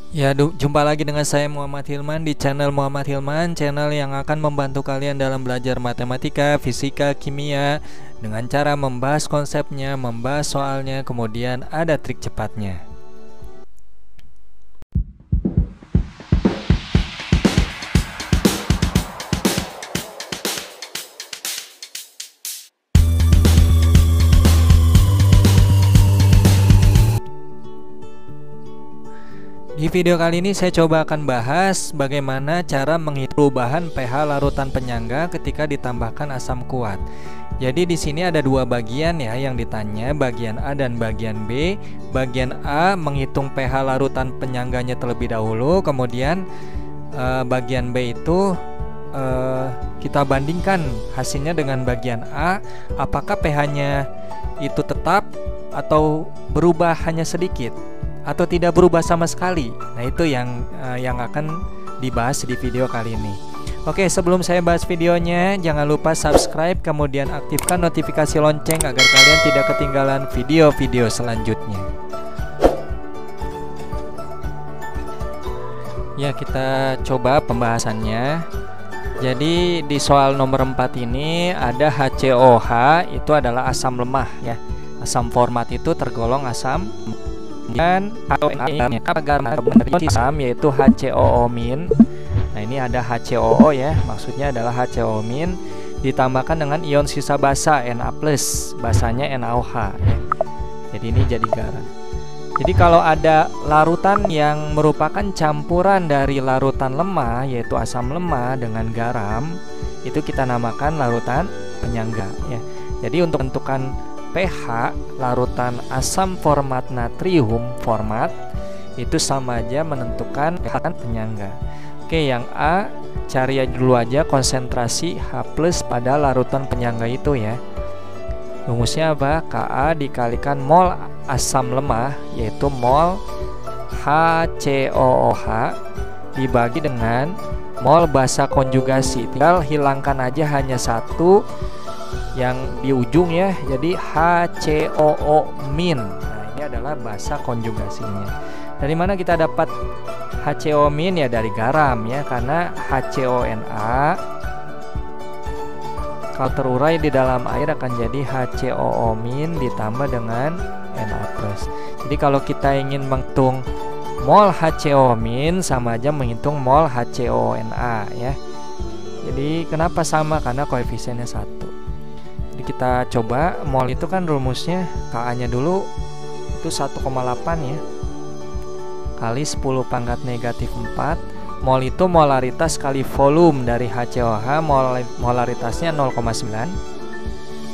Ya, jumpa lagi dengan saya Muhammad Hilman di channel Muhammad Hilman, channel yang akan membantu kalian dalam belajar matematika, fisika, kimia dengan cara membahas konsepnya, membahas soalnya, kemudian ada trik cepatnya. Di video kali ini saya coba akan bahas bagaimana cara menghitung perubahan pH larutan penyangga ketika ditambahkan asam kuat. Jadi di sini ada dua bagian ya yang ditanya, bagian A dan bagian B. Bagian A menghitung pH larutan penyangganya terlebih dahulu, kemudian bagian B itu kita bandingkan hasilnya dengan bagian A, apakah pH-nya itu tetap atau berubah hanya sedikit atau tidak berubah sama sekali. Nah, itu yang akan dibahas di video kali ini. Oke, sebelum saya bahas videonya, jangan lupa subscribe, kemudian aktifkan notifikasi lonceng agar kalian tidak ketinggalan video-video selanjutnya. Ya, kita coba pembahasannya. Jadi di soal nomor 4 ini ada HCOH, itu adalah asam lemah ya. Asam format itu tergolong asam, dan asam yaitu HCOO-. Nah, ini ada HCOO ya, maksudnya adalah HCOO- ditambahkan dengan ion sisa basa Na+, basanya NaOH ya. Jadi ini jadi garam. Jadi kalau ada larutan yang merupakan campuran dari larutan lemah yaitu asam lemah dengan garam, itu kita namakan larutan penyangga ya. Jadi untuk menentukan pH larutan asam format natrium format itu sama aja menentukan pH penyangga. Oke, yang A cari dulu aja konsentrasi H+ pada larutan penyangga itu ya. Rumusnya apa? Ka dikalikan mol asam lemah yaitu mol HCOOH dibagi dengan mol basa konjugasi. Tinggal hilangkan aja hanya satu yang di ujung ya, jadi HCOO-. Nah, ini adalah basa konjugasinya. Dari mana kita dapat HCO- ya dari garam ya, karena HCONa kalau terurai di dalam air akan jadi HCOO- ditambah dengan Na+. Jadi kalau kita ingin menghitung mol HCO- sama aja menghitung mol HCONa ya. Jadi kenapa sama? Karena koefisiennya 1. Kita coba, mol itu kan rumusnya Ka nya dulu itu 1,8 ya kali 10 pangkat negatif 4. Mol itu molaritas kali volume dari HCOH, molaritasnya 0,9,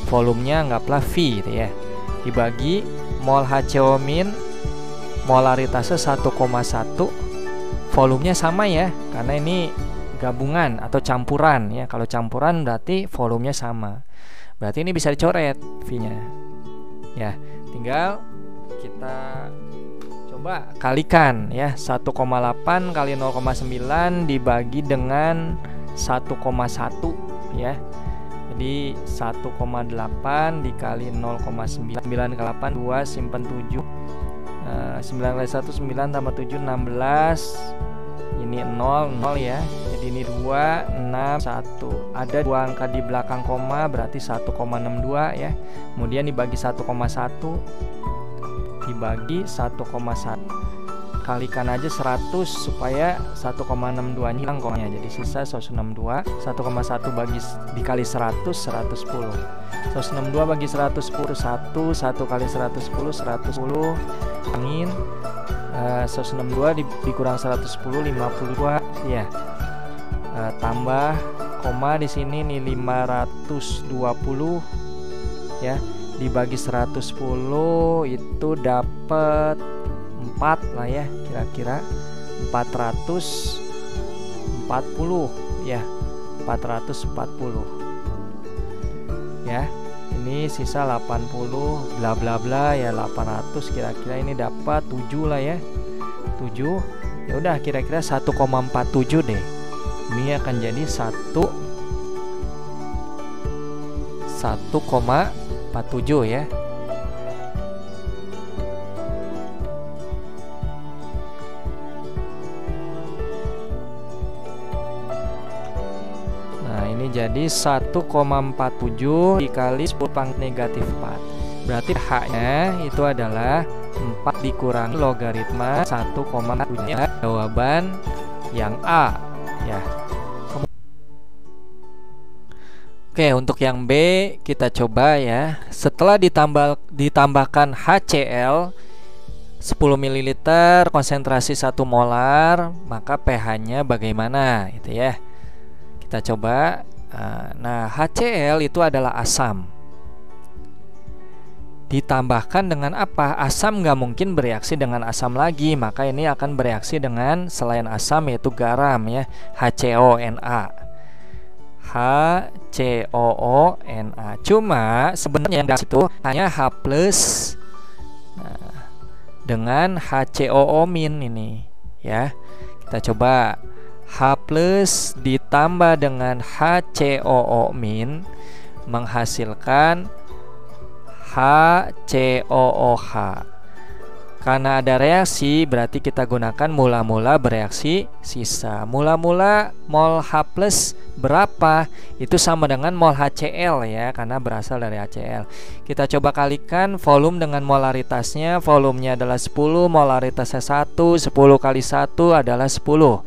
volumenya anggaplah V gitu ya, dibagi mol HCO- molaritasnya 1,1, volumenya sama ya karena ini gabungan atau campuran ya. Kalau campuran berarti volumenya sama. Berarti ini bisa dicoret V-nya. Ya, tinggal kita coba kalikan ya, 1,8 kali 0,9 dibagi dengan 1,1 ya. Jadi 1,8 dikali 0,9, 9 kali 8 2 simpen 7. 9 kali 1 9 tambah 7 16. Ini 0 ya. Jadi ini 2 6 1. Ada 2 angka di belakang koma berarti 1,62 ya. Kemudian dibagi 1,1 dibagi 1,1. Kalikan aja 100 supaya 1,62 hilang komanya. Jadi sisa 162. 1,1 bagi dikali 100 110. 162 bagi 110 1 1 kali 110 110 angin 162 dikurang 110 52 ya. Tambah koma di sini nih 520 ya, dibagi 110 itu dapat 4 lah ya, kira-kira 440 ya, 440 ya. Ini sisa 80 bla bla bla ya, 800 kira-kira ini dapat 7 lah ya. 7. Ya udah kira-kira 1,47 deh. Ini akan jadi 1,47 ya. menjadi 1,47 dikali 10 pangkat negatif 4. Berarti H-nya itu adalah 4 dikurangi logaritma 1,47. Jawaban yang A ya. Oke, untuk yang B kita coba ya. Setelah ditambahkan HCl 10 ml konsentrasi 1 molar, maka pH-nya bagaimana gitu ya. Kita coba. Nah, HCl itu adalah asam. Ditambahkan dengan apa? Asam nggak mungkin bereaksi dengan asam lagi, maka ini akan bereaksi dengan selain asam yaitu garam ya, HCONA. HCOONA. Cuma sebenarnya yang itu hanya H+. Nah, dengan HCOO- ini ya. Kita coba H+ ditambah dengan HCOO- menghasilkan HCOOH. Karena ada reaksi, berarti kita gunakan mula-mula bereaksi sisa. Mula-mula mol H+ berapa? Itu sama dengan mol HCl ya, karena berasal dari HCl. Kita coba kalikan volume dengan molaritasnya. Volumenya adalah 10, molaritasnya 1, 10 kali 1 adalah 10.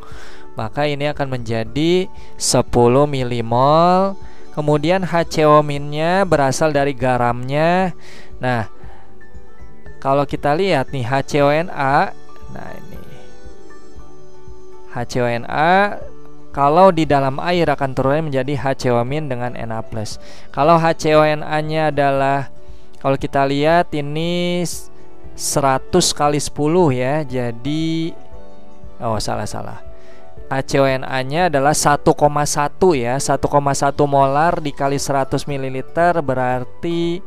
Maka ini akan menjadi 10 milimol. Kemudian HCO-nya berasal dari garamnya. Nah, kalau kita lihat nih HCONA, nah ini HCONA kalau di dalam air akan turun menjadi HCO- dengan Na+. Kalau HCONA-nya adalah, kalau kita lihat ini 100 kali 10 ya, jadi salah. HCONA-nya adalah 1,1 ya, 1,1 molar dikali 100 ml berarti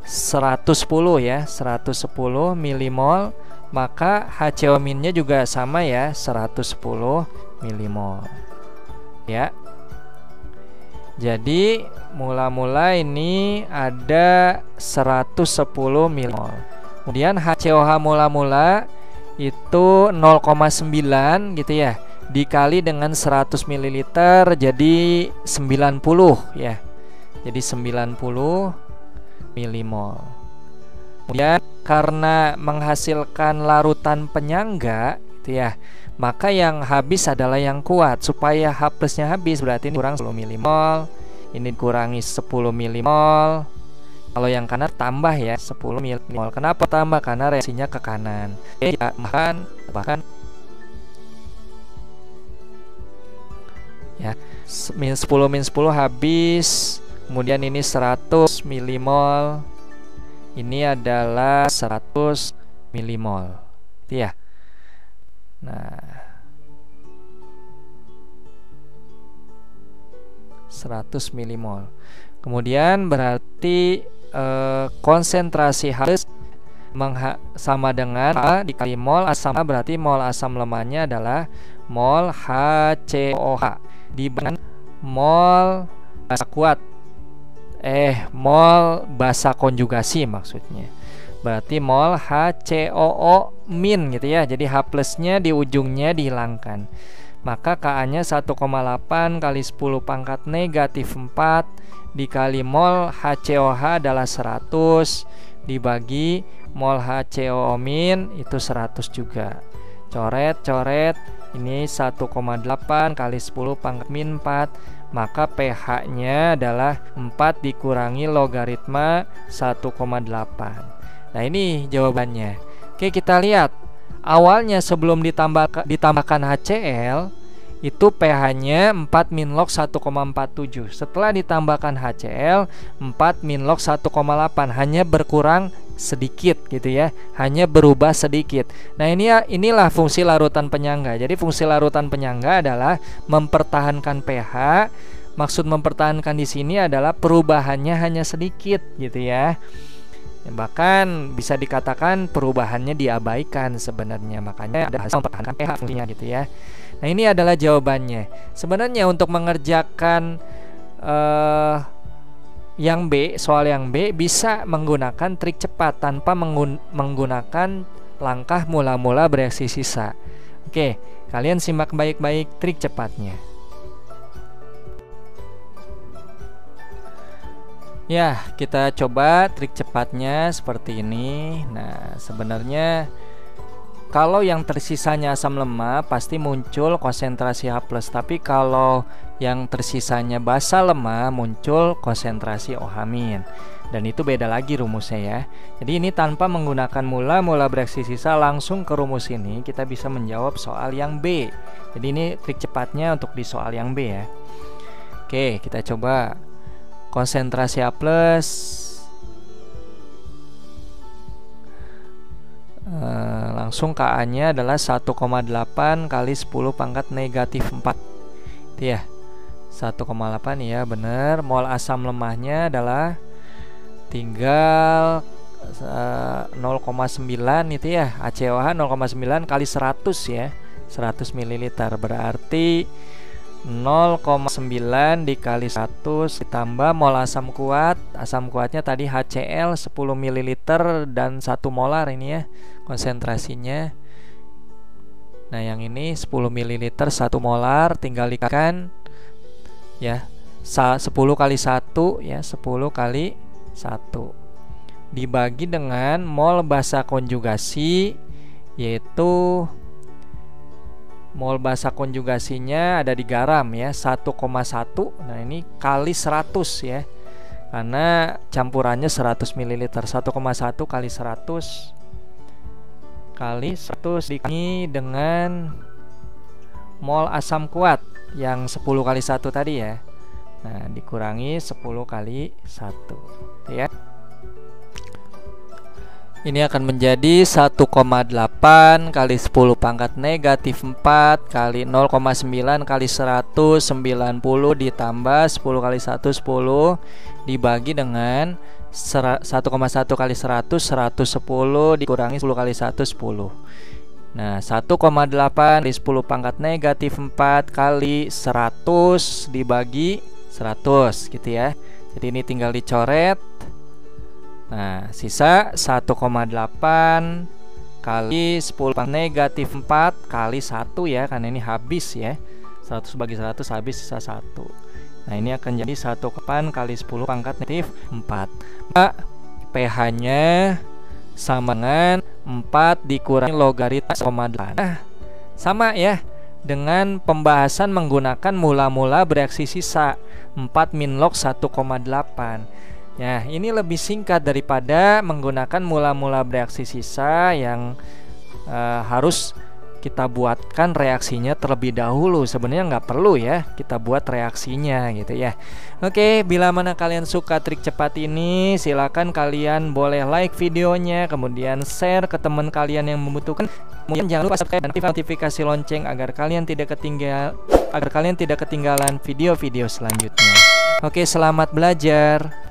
110 ya, 110 milimol. Maka HCO-nya juga sama ya, 110 milimol ya. Jadi mula-mula ini ada 110 milimol. Kemudian HCOH mula-mula itu 0,9 gitu ya, dikali dengan 100 ml jadi 90 ya. Jadi 90 milimol. Kemudian karena menghasilkan larutan penyangga gitu ya, maka yang habis adalah yang kuat. Supaya H+-nya habis berarti ini kurang 10 milimol, ini kurangi 10 milimol. Kalau yang kanan tambah ya 10 milimol. Kenapa tambah? Karena reaksinya ke kanan. Ya, bahkan ya, min 10 habis. Kemudian ini 100 milimol. Ini adalah 100 milimol. Ya. Nah, 100 milimol. Kemudian berarti konsentrasi H sama dengan A dikali mol asam. Berarti mol asam lemahnya adalah mol HCOH dibanding mol basa kuat. Mol basa konjugasi maksudnya. Berarti mol HCOO- gitu ya. Jadi H+-nya di ujungnya dihilangkan. Maka Ka-nya 1,8 kali 10 pangkat negatif 4 dikali mol HCOH adalah 100 dibagi mol HCOO- itu 100 juga. Coret, ini 1,8 kali 10 pangkat min 4. Maka pH-nya adalah 4 dikurangi logaritma 1,8. Nah, ini jawabannya. Oke, kita lihat. Awalnya sebelum ditambahkan HCl itu pH-nya 4 min log 1,47. Setelah ditambahkan HCl 4 min log 1,8, hanya berkurang sedikit gitu ya, hanya berubah sedikit. Nah, inilah fungsi larutan penyangga. Jadi fungsi larutan penyangga adalah mempertahankan pH. Maksud mempertahankan di sini adalah perubahannya hanya sedikit gitu ya. Bahkan bisa dikatakan perubahannya diabaikan sebenarnya. Makanya ada hasil mempertahankan pH fungsinya gitu ya. Nah, ini adalah jawabannya. Sebenarnya untuk mengerjakan yang B, soal yang B bisa menggunakan trik cepat tanpa menggunakan langkah mula-mula bereaksi sisa. Oke, kalian simak baik-baik trik cepatnya. Ya, kita coba trik cepatnya seperti ini. Nah, sebenarnya kalau yang tersisanya asam lemah pasti muncul konsentrasi H+, tapi kalau yang tersisanya basa lemah muncul konsentrasi OH-. Dan itu beda lagi rumusnya ya. Jadi ini tanpa menggunakan mula bereaksi sisa, langsung ke rumus ini kita bisa menjawab soal yang B. Jadi ini trik cepatnya untuk di soal yang B ya. Oke, kita coba konsentrasi H+. Langsung Ka-nya adalah 1,8 kali 10 pangkat negatif 4. Itu ya, 1,8 ya bener. Mol asam lemahnya adalah tinggal 0,9 itu ya, HCOH 0,9 kali 100 ya, 100 ml berarti 0,9 dikali 100 ditambah mol asam kuat. Asam kuatnya tadi HCl 10 ml dan 1 molar ini ya konsentrasinya. Nah yang ini 10 ml 1 molar, tinggal dikalikan ya, 10 kali 1 ya, 10 kali 1 dibagi dengan mol basa konjugasi, yaitu mol basa konjugasinya ada di garam ya, 1,1. Nah ini kali 100 ya, karena campurannya 100 ml. 1,1 kali 100 kali 100 dikali dengan mol asam kuat yang 10 kali 1 tadi ya. Nah dikurangi 10 kali 1 ya. Ini akan menjadi 1,8 kali 10 pangkat negatif 4 kali 0,9 kali 190 ditambah 10 kali 1 10 dibagi dengan 1,1 kali 100 110 dikurangi 10 kali 1 10. Nah 1,8 kali 10 pangkat negatif 4 kali 100 dibagi 100 gitu ya. Jadi ini tinggal dicoret. Nah sisa 1,8 kali 10 pangkat negatif 4 kali 1 ya, karena ini habis ya, 100 bagi 100 habis, sisa 1. Nah ini akan jadi 1,8 kali 10 pangkat negatif 4. pH nya sama dengan 4 dikurangi logaritma 1,8. Nah sama ya dengan pembahasan menggunakan mula bereaksi sisa, 4 min log 1,8. Ya, ini lebih singkat daripada menggunakan mula bereaksi sisa yang harus kita buatkan reaksinya terlebih dahulu. Sebenarnya nggak perlu ya kita buat reaksinya gitu ya. Oke, bila mana kalian suka trik cepat ini, silakan kalian boleh like videonya, kemudian share ke teman kalian yang membutuhkan. Kemudian jangan lupa subscribe dan aktifkan notifikasi lonceng agar kalian tidak ketinggalan video-video selanjutnya. Oke, selamat belajar.